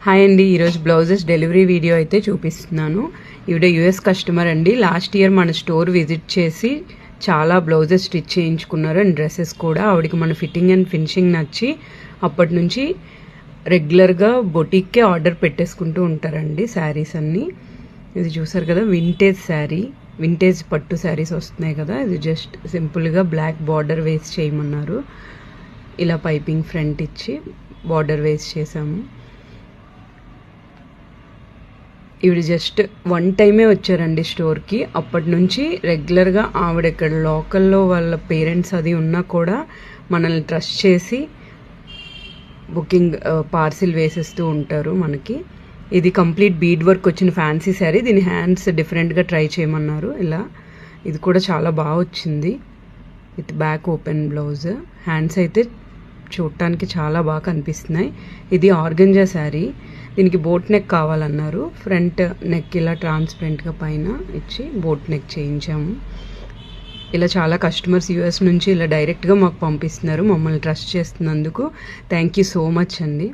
Hi అండి, ఈరోజు blouses delivery video అయితే చూపిస్తున్నాను. ఈవిడ యూఎస్ కస్టమర్ అండి. లాస్ట్ ఇయర్ మన స్టోర్ విజిట్ చేసి చాలా బ్లౌజెస్ స్టిచ్ చేయించుకున్నారు అండ్ డ్రెస్సెస్ కూడా. ఆవిడకి మన ఫిట్టింగ్ అండ్ ఫినిషింగ్ నచ్చి అప్పటి నుంచి రెగ్యులర్గా బొటిక్కే ఆర్డర్ పెట్టేసుకుంటూ ఉంటారండి శారీస్ అన్నీ. ఇది చూసారు కదా, వింటేజ్ శారీ, వింటేజ్ పట్టు శారీస్ వస్తున్నాయి కదా. ఇది జస్ట్ సింపుల్గా బ్లాక్ బార్డర్ వేసి చేయమన్నారు. ఇలా పైపింగ్ ఫ్రంట్ ఇచ్చి బార్డర్ వేసి చేసాము. ఈవిడ జస్ట్ వన్ టైమే వచ్చారండి స్టోర్కి. అప్పటి నుంచి రెగ్యులర్గా ఆవిడ ఇక్కడ లోకల్లో వాళ్ళ పేరెంట్స్ అది ఉన్నా కూడా మనల్ని ట్రస్ట్ చేసి బుకింగ్ పార్సిల్ వేసేస్తూ ఉంటారు మనకి. ఇది కంప్లీట్ బీడ్ వర్క్ వచ్చిన ఫ్యాన్సీ శారీ. దీని హ్యాండ్స్ డిఫరెంట్గా ట్రై చేయమన్నారు. ఇలా ఇది కూడా చాలా బాగా వచ్చింది with back open blouse. Hands అయితే చూడటానికి చాలా బాగా కనిపిస్తున్నాయి. ఇది ఆర్గంజా శారీ. దీనికి బోట్ నెక్ కావాలన్నారు. ఫ్రంట్ నెక్ ఇలా ట్రాన్స్పరెంట్గా పైన ఇచ్చి బోట్ నెక్ చేయించాము. ఇలా చాలా కస్టమర్స్ యూఎస్ నుంచి ఇలా డైరెక్ట్గా మాకు పంపిస్తున్నారు. మమ్మల్ని ట్రస్ట్ చేస్తున్నందుకు థ్యాంక్ యూ సో మచ్ అండి.